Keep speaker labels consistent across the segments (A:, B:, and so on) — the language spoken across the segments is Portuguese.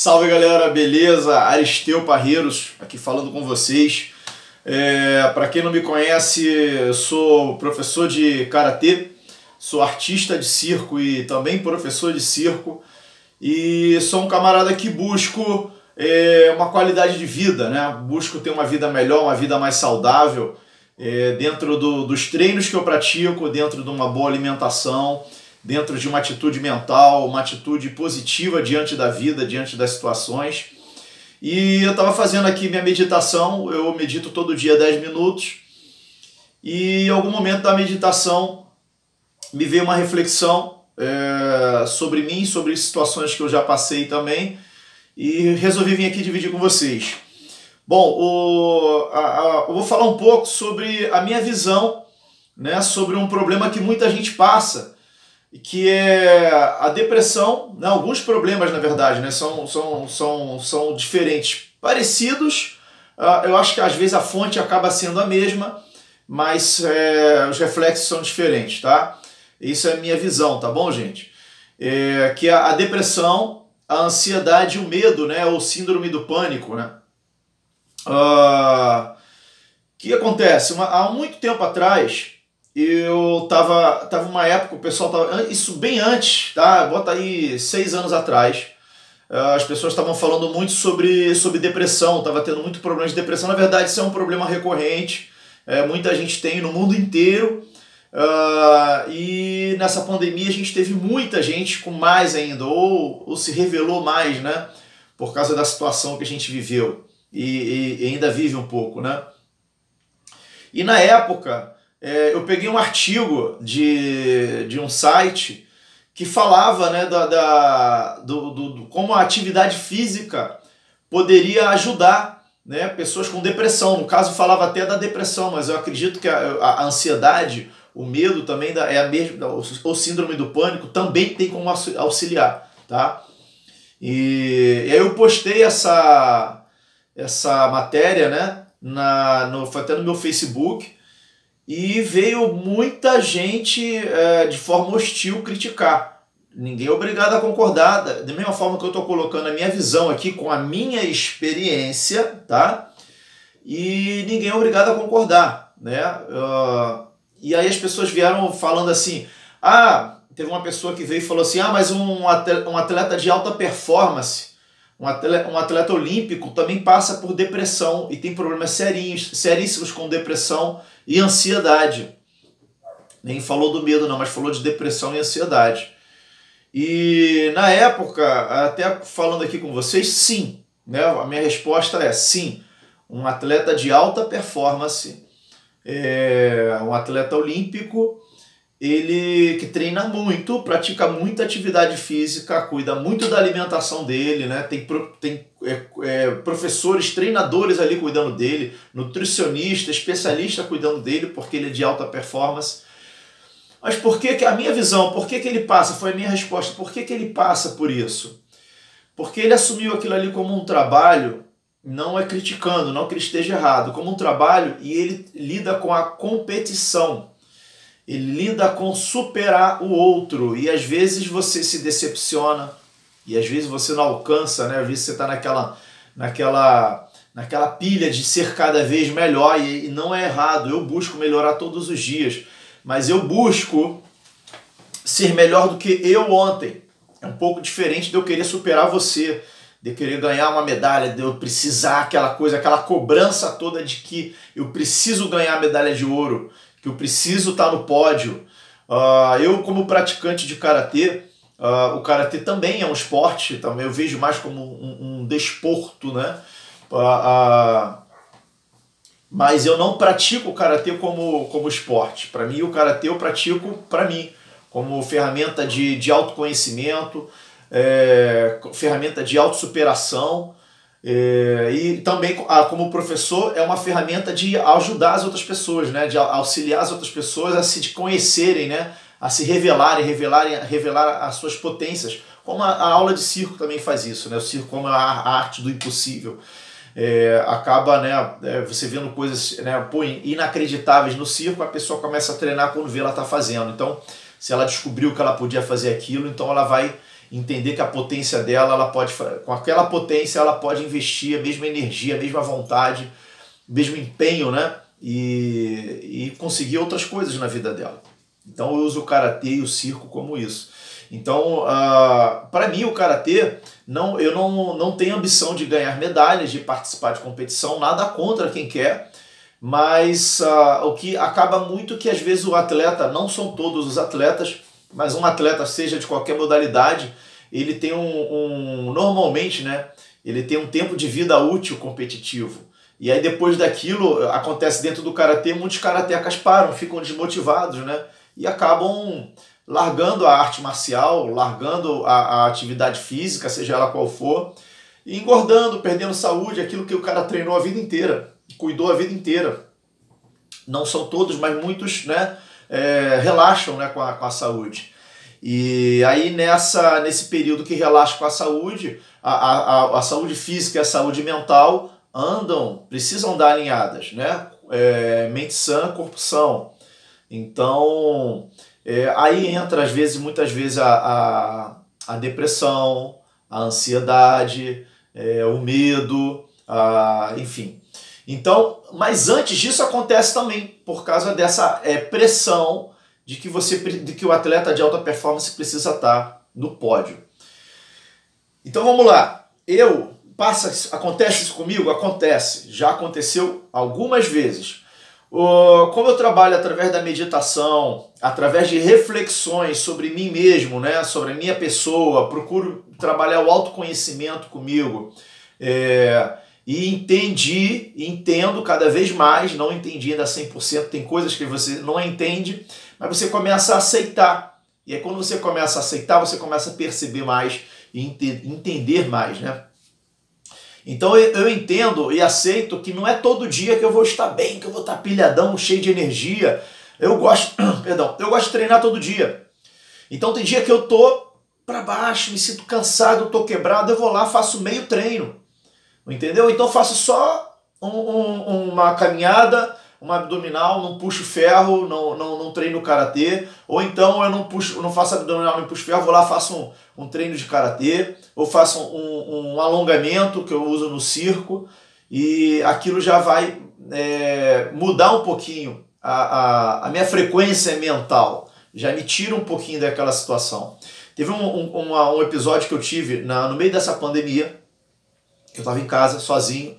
A: Salve galera, beleza? Aristeu Parreiros aqui falando com vocês. Para quem não me conhece, eu sou professor de karatê, sou artista de circo e também professor de circo e sou um camarada que busco uma qualidade de vida, né? Busco ter uma vida melhor, uma vida mais saudável dentro dos treinos que eu pratico, dentro de uma boa alimentação, dentro de uma atitude mental, uma atitude positiva diante da vida, diante das situações. E eu estava fazendo aqui minha meditação, eu medito todo dia 10 minutos, e em algum momento da meditação me veio uma reflexão sobre mim, sobre situações que eu já passei também, e resolvi vir aqui dividir com vocês. Bom, eu vou falar um pouco sobre a minha visão, né, sobre um problema que muita gente passa, que é a depressão, né? Alguns problemas, na verdade, né? são diferentes, parecidos. Eu acho que às vezes a fonte acaba sendo a mesma, mas os reflexos são diferentes, tá? Isso é a minha visão, tá bom, gente? Que a depressão, a ansiedade e o medo, né? Ou síndrome do pânico, né? O que acontece? Há muito tempo atrás, eu tava uma época, o pessoal tava, isso bem antes, tá? Bota aí 6 anos atrás, as pessoas estavam falando muito sobre depressão, tava tendo muito problema de depressão. Na verdade, isso é um problema recorrente, muita gente tem no mundo inteiro, e nessa pandemia a gente teve muita gente com mais ainda, ou se revelou mais, né? Por causa da situação que a gente viveu e ainda vive um pouco, né? E na época, eu peguei um artigo de um site que falava, né, como a atividade física poderia ajudar, né, pessoas com depressão. No caso, falava até da depressão, mas eu acredito que a ansiedade, o medo também o síndrome do pânico também tem como auxiliar, tá? E aí eu postei essa matéria, né, foi até no meu Facebook. E veio muita gente de forma hostil criticar. Ninguém é obrigado a concordar, da mesma forma que eu estou colocando a minha visão aqui com a minha experiência, tá? E ninguém é obrigado a concordar, né? E aí as pessoas vieram falando assim, teve uma pessoa que veio e falou assim, mas um atleta de alta performance, um atleta olímpico também passa por depressão e tem problemas seríssimos com depressão e ansiedade. Nem falou do medo não, mas falou de depressão e ansiedade. E na época, até falando aqui com vocês, sim, né? A minha resposta é sim. Um atleta de alta performance, um atleta olímpico, ele que treina muito, pratica muita atividade física, cuida muito da alimentação dele, né? Tem professores, treinadores ali cuidando dele, nutricionista, especialista cuidando dele, porque ele é de alta performance. Mas por que a minha visão, por que ele passa? Foi a minha resposta. Por que ele passa por isso? Porque ele assumiu aquilo ali como um trabalho, não é criticando, não que ele esteja errado, como um trabalho, e ele lida com a competição. Ele lida com superar o outro, e às vezes você se decepciona, e às vezes você não alcança, né? Às vezes você está naquela pilha de ser cada vez melhor, e não é errado. Eu busco melhorar todos os dias, mas eu busco ser melhor do que eu ontem. É um pouco diferente de eu querer superar você, de eu querer ganhar uma medalha, de eu precisar aquela coisa, aquela cobrança toda de que eu preciso ganhar a medalha de ouro, que eu preciso estar no pódio. Eu, como praticante de karatê, o karatê também é um esporte, também eu vejo mais como um desporto, né? Mas eu não pratico o karatê como esporte. Para mim, o karatê eu pratico para mim, como ferramenta de autoconhecimento, ferramenta de autossuperação. E também, como professor, é uma ferramenta de ajudar as outras pessoas, né? De auxiliar as outras pessoas a se conhecerem, né? A se revelar as suas potências, como a aula de circo também faz isso, né? O circo como a arte do impossível. Acaba, né, você vendo coisas, né, inacreditáveis no circo, a pessoa começa a treinar quando vê ela tá fazendo. Então, se ela descobriu que ela podia fazer aquilo, então ela vai entender que a potência dela, ela pode, com aquela potência, ela pode investir a mesma energia, a mesma vontade, o mesmo empenho, né? E conseguir outras coisas na vida dela. Então eu uso o karatê e o circo como isso. Então, para mim, o karatê, eu não tenho ambição de ganhar medalhas, de participar de competição, nada contra quem quer, mas o que acaba muito que às vezes o atleta, não são todos os atletas, mas um atleta, seja de qualquer modalidade, ele tem normalmente, né, ele tem um tempo de vida útil competitivo. E aí depois daquilo, acontece dentro do karatê, muitos karatecas param, ficam desmotivados, né, e acabam largando a arte marcial, largando a atividade física, seja ela qual for, e engordando, perdendo saúde, aquilo que o cara treinou a vida inteira, cuidou a vida inteira. Não são todos, mas muitos, né, relaxam, né, com a saúde. E aí nesse período que relaxa com a saúde, a saúde física e a saúde mental precisam andar alinhadas, né? Mente sã, corpo são. Então, aí entra muitas vezes a depressão, a ansiedade, o medo, enfim. Então, mas antes disso acontece também, por causa dessa pressão de que o atleta de alta performance precisa estar no pódio. Então vamos lá. Acontece isso comigo? Acontece. Já aconteceu algumas vezes. Como eu trabalho através da meditação, através de reflexões sobre mim mesmo, né, sobre a minha pessoa, procuro trabalhar o autoconhecimento comigo, e entendo cada vez mais, não entendi ainda 100%, tem coisas que você não entende, mas você começa a aceitar. E aí quando você começa a aceitar, você começa a perceber mais e entender mais, né? Então eu entendo e aceito que não é todo dia que eu vou estar bem, que eu vou estar pilhadão, cheio de energia. Eu gosto de treinar todo dia. Então tem dia que eu tô para baixo, me sinto cansado, tô quebrado, eu vou lá, faço meio treino. Entendeu? Então eu faço só uma caminhada, uma abdominal, não puxo ferro, não treino karatê, ou então eu não faço abdominal, não puxo ferro, vou lá, faço um treino de karatê, ou faço um alongamento que eu uso no circo, e aquilo já vai mudar um pouquinho a minha frequência mental, já me tira um pouquinho daquela situação. Teve um episódio que eu tive no meio dessa pandemia, eu estava em casa, sozinho,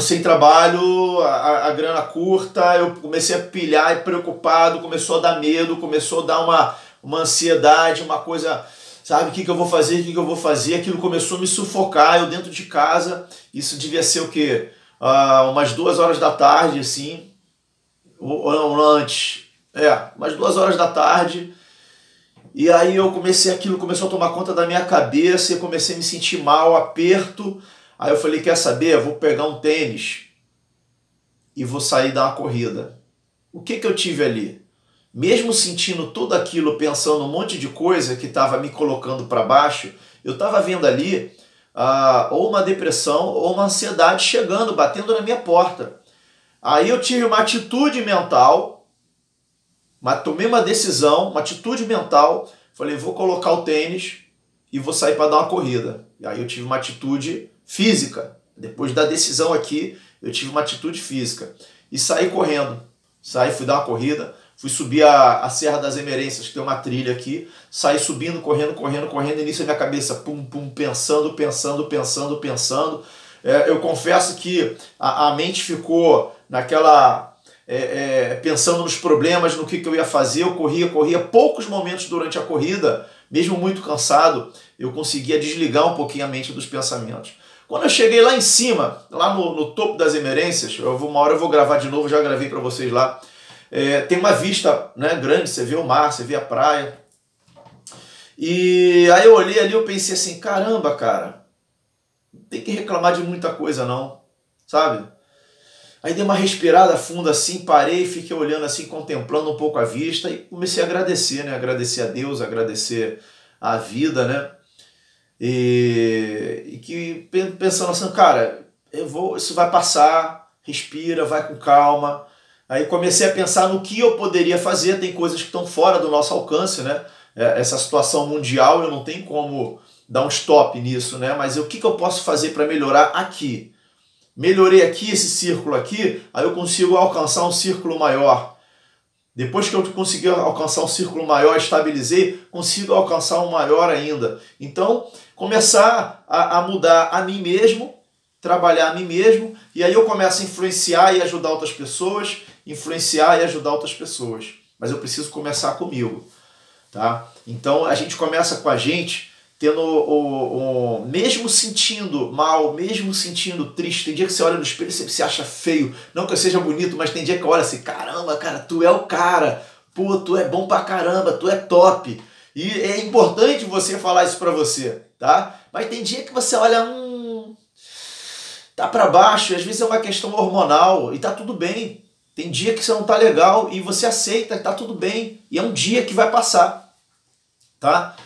A: sem trabalho, a grana curta, eu comecei a pilhar e preocupado, começou a dar medo, começou a dar uma ansiedade, uma coisa, sabe, o que eu vou fazer, aquilo começou a me sufocar, eu dentro de casa, isso devia ser o quê? Umas 2 horas da tarde, assim, ou não, antes, umas 2 horas da tarde, e aí aquilo começou a tomar conta da minha cabeça, eu comecei a me sentir mal, aperto. Aí eu falei, quer saber? Eu vou pegar um tênis e vou sair dar uma corrida. O que eu tive ali? Mesmo sentindo tudo aquilo, pensando um monte de coisa que estava me colocando para baixo, eu estava vendo ali ou uma depressão ou uma ansiedade chegando, batendo na minha porta. Aí eu tive uma atitude mental, tomei uma decisão, uma atitude mental, falei, vou colocar o tênis e vou sair para dar uma corrida. E aí eu tive uma atitude física. Depois da decisão aqui, eu tive uma atitude física. E saí correndo. Fui dar uma corrida, fui subir a Serra das Emerências, que tem uma trilha aqui, saí subindo, correndo, e nisso a minha cabeça, pensando. Eu confesso que a mente ficou naquela... pensando nos problemas, no que eu ia fazer, eu corria. Poucos momentos durante a corrida, mesmo muito cansado, eu conseguia desligar um pouquinho a mente dos pensamentos. Quando eu cheguei lá em cima, lá no topo das Emerências, uma hora eu vou gravar de novo, já gravei para vocês lá, tem uma vista, né, grande, você vê o mar, você vê a praia. E aí eu olhei ali, eu pensei assim, caramba, cara, não tem que reclamar de muita coisa não, sabe? Aí dei uma respirada funda assim, parei, fiquei olhando assim, contemplando um pouco a vista e comecei a agradecer, né? Agradecer a Deus, agradecer a vida, né? E que pensando assim, cara, isso vai passar, respira, vai com calma. Aí comecei a pensar no que eu poderia fazer, tem coisas que estão fora do nosso alcance, né? essa situação mundial, eu não tenho como dar um stop nisso, né? Mas o que eu posso fazer para melhorar aqui? Melhorei aqui, esse círculo aqui, aí eu consigo alcançar um círculo maior. Depois que eu consegui alcançar um círculo maior, estabilizei, consigo alcançar um maior ainda. Então, começar a mudar a mim mesmo, trabalhar a mim mesmo, e aí eu começo a influenciar e ajudar outras pessoas, influenciar e ajudar outras pessoas. Mas eu preciso começar comigo, tá? Então, a gente começa com a gente, tendo mesmo sentindo mal, mesmo sentindo triste. Tem dia que você olha no espelho e você se acha feio. Não que eu seja bonito, mas tem dia que eu olho assim, caramba, cara, tu é o cara. Pô, tu é bom pra caramba, tu é top. E é importante você falar isso pra você, tá? Mas tem dia que você olha, tá pra baixo. Às vezes é uma questão hormonal e tá tudo bem. Tem dia que você não tá legal e você aceita, tá tudo bem. E é um dia que vai passar, tá?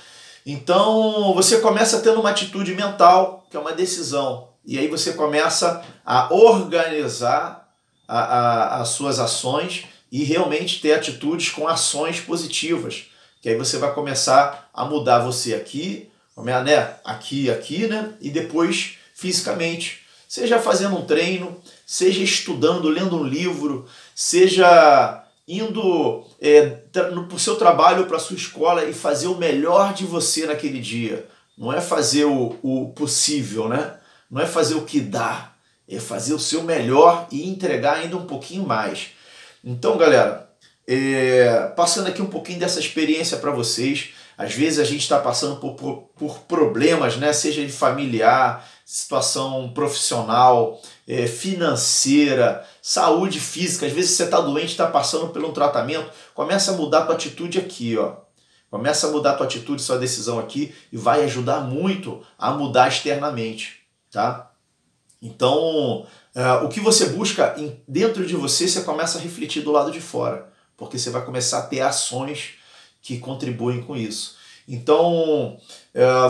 A: Então, você começa tendo uma atitude mental, que é uma decisão. E aí você começa a organizar as suas ações e realmente ter atitudes com ações positivas. Que aí você vai começar a mudar você aqui, né? Aqui, né? E depois fisicamente. Seja fazendo um treino, seja estudando, lendo um livro, seja indo para o seu trabalho, para a sua escola e fazer o melhor de você naquele dia. Não é fazer o possível, né? Não é fazer o que dá, é fazer o seu melhor e entregar ainda um pouquinho mais. Então, galera, passando aqui um pouquinho dessa experiência para vocês. Às vezes a gente está passando por problemas, né? Seja de familiar, situação profissional, financeira, saúde física. Às vezes você está doente, está passando por um tratamento. Começa a mudar a tua atitude aqui, ó. Começa a mudar a tua atitude, sua decisão aqui e vai ajudar muito a mudar externamente, tá? Então, o que você busca dentro de você, você começa a refletir do lado de fora, porque você vai começar a ter ações que contribuem com isso. Então,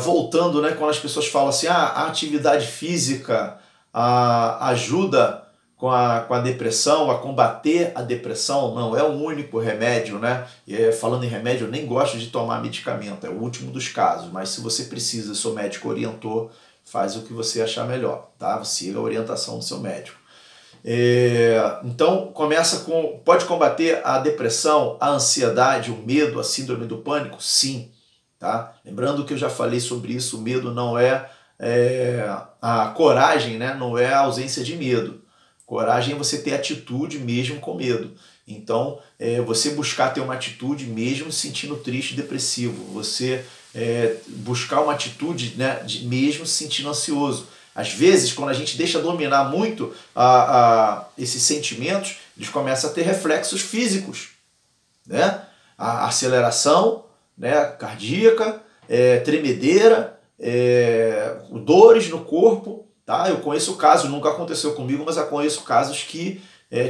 A: voltando, né, quando as pessoas falam assim, a atividade física ajuda com a depressão, a combater a depressão, não é o único remédio, né? Falando em remédio, eu nem gosto de tomar medicamento, é o último dos casos, mas se você precisa, seu médico orientou, faz o que você achar melhor, tá? Siga a orientação do seu médico. Então, pode combater a depressão, a ansiedade, o medo, a síndrome do pânico? Sim, tá? Lembrando que eu já falei sobre isso, o medo não é a coragem, né? Não é a ausência de medo. Coragem é você ter atitude mesmo com medo. Então, você buscar ter uma atitude mesmo se sentindo triste e depressivo. Você buscar uma atitude, né, mesmo se sentindo ansioso. Às vezes, quando a gente deixa dominar muito esses sentimentos, eles começam a ter reflexos físicos, né? A aceleração, né, cardíaca, tremedeira, dores no corpo. Tá? Eu conheço casos, nunca aconteceu comigo, mas eu conheço casos que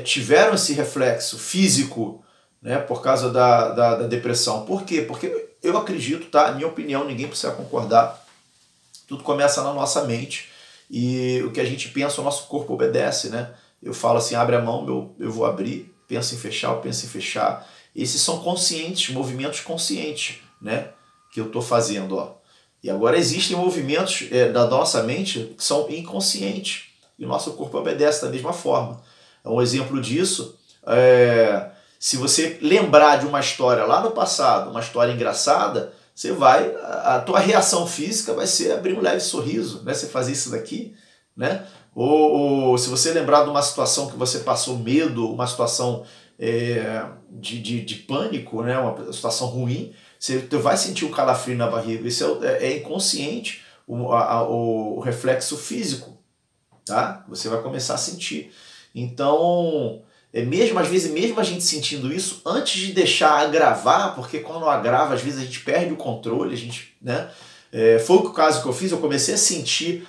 A: tiveram esse reflexo físico, né, por causa da depressão. Por quê? Porque eu acredito, tá? Minha opinião, ninguém precisa concordar. Tudo começa na nossa mente. E o que a gente pensa, o nosso corpo obedece, né? Eu falo assim, abre a mão, eu vou abrir, penso em fechar, eu penso em fechar. Esses são conscientes, movimentos conscientes, né? Que eu estou fazendo, ó. E agora existem movimentos da nossa mente que são inconscientes. E o nosso corpo obedece da mesma forma. Um exemplo disso se você lembrar de uma história lá no passado, uma história engraçada, a tua reação física vai ser abrir um leve sorriso, né? Você fazer isso daqui, né? Ou se você lembrar de uma situação que você passou medo, uma situação de pânico, né? Uma situação ruim, você vai sentir o calafrio na barriga. Isso é inconsciente, o reflexo físico, tá? Você vai começar a sentir. Então, às vezes, mesmo a gente sentindo isso, antes de deixar agravar, porque quando agrava, às vezes a gente perde o controle, né? Foi o caso que eu fiz, eu comecei a sentir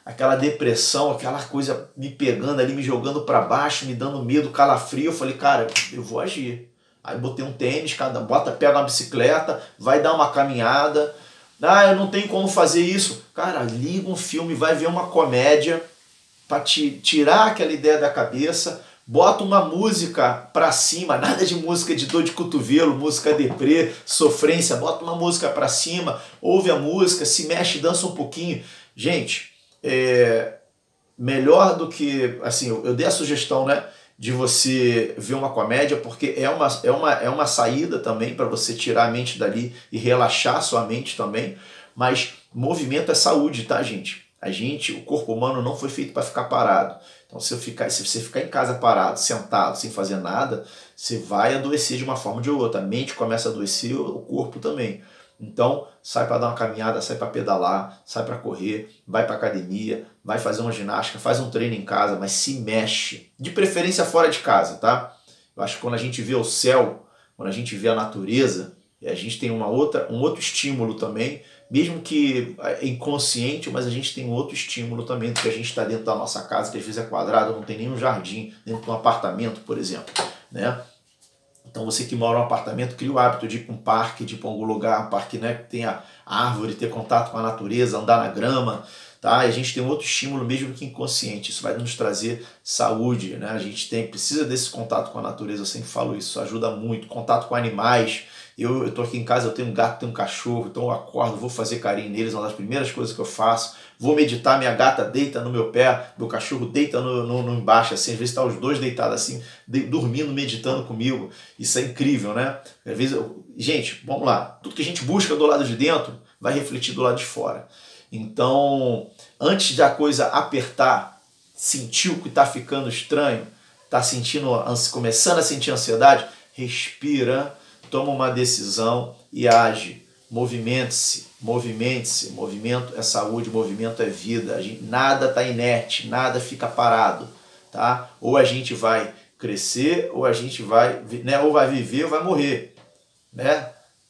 A: aquela depressão, aquela coisa me pegando ali, me jogando para baixo, me dando medo, calafrio. Eu falei, cara, eu vou agir. Aí botei um tênis, pega uma bicicleta, vai dar uma caminhada. Eu não tenho como fazer isso. Cara, liga um filme, vai ver uma comédia para tirar aquela ideia da cabeça, Bota uma música pra cima, nada de música de dor de cotovelo, música deprê, sofrência. Bota uma música pra cima, ouve a música, se mexe, dança um pouquinho. Gente, melhor do que, assim, eu dei a sugestão, né, de você ver uma comédia, porque é uma saída também para você tirar a mente dali e relaxar sua mente também, mas movimento é saúde, tá, gente? O corpo humano não foi feito para ficar parado. Então, se você ficar em casa parado, sentado, sem fazer nada, você vai adoecer de uma forma ou de outra. A mente começa a adoecer, o corpo também. Então, sai para dar uma caminhada, sai para pedalar, sai para correr, vai para academia, vai fazer uma ginástica, faz um treino em casa, mas se mexe. De preferência fora de casa, tá? Eu acho que quando a gente vê o céu, quando a gente vê a natureza, a gente tem um outro estímulo também, mesmo que inconsciente, mas a gente tem um outro estímulo também do que a gente está dentro da nossa casa, que às vezes é quadrado, não tem nenhum jardim dentro de um apartamento, por exemplo, né? Então você que mora em um apartamento, cria o hábito de ir para um parque, de ir para algum lugar, um parque, né, que tenha árvore, ter contato com a natureza, andar na grama, tá? E a gente tem um outro estímulo mesmo que inconsciente, isso vai nos trazer saúde, né? A gente precisa desse contato com a natureza, eu sempre falo isso ajuda muito, contato com animais. Eu estou aqui em casa, eu tenho um gato, tenho um cachorro, então eu acordo, vou fazer carinho neles, uma das primeiras coisas que eu faço. Vou meditar, minha gata deita no meu pé, meu cachorro deita no embaixo, assim, às vezes tá os dois deitados assim, dormindo, meditando comigo. Isso é incrível, né? Às vezes, gente, vamos lá, tudo que a gente busca do lado de dentro vai refletir do lado de fora. Então, antes de a coisa apertar, sentiu que está ficando estranho, está começando a sentir ansiedade, respira, toma uma decisão e age. Movimente-se, movimente-se. Movimento é saúde, movimento é vida. Nada está inerte, nada fica parado, tá? Ou a gente vai crescer, ou a gente vai, né, ou vai viver ou vai morrer, né?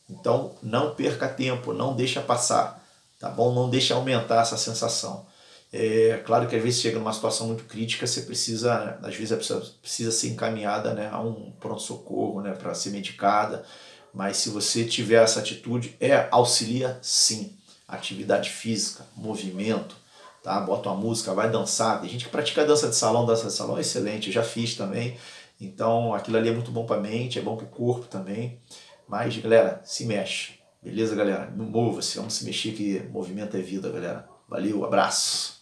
A: Então não perca tempo, não deixa passar, tá bom? Não deixa aumentar essa sensação. É claro que às vezes chega numa situação muito crítica, você precisa, né, às vezes a pessoa precisa ser encaminhada, né, a um pronto-socorro, né, para ser medicada, mas se você tiver essa atitude, auxilia sim. Atividade física, movimento, tá? Bota uma música, vai dançar. Tem gente que pratica dança de salão é excelente, eu já fiz também. Então aquilo ali é muito bom para a mente, é bom para o corpo também. Mas, galera, se mexe. Beleza, galera? Não mova-se, vamos se mexer que movimento é vida, galera. Valeu, abraço.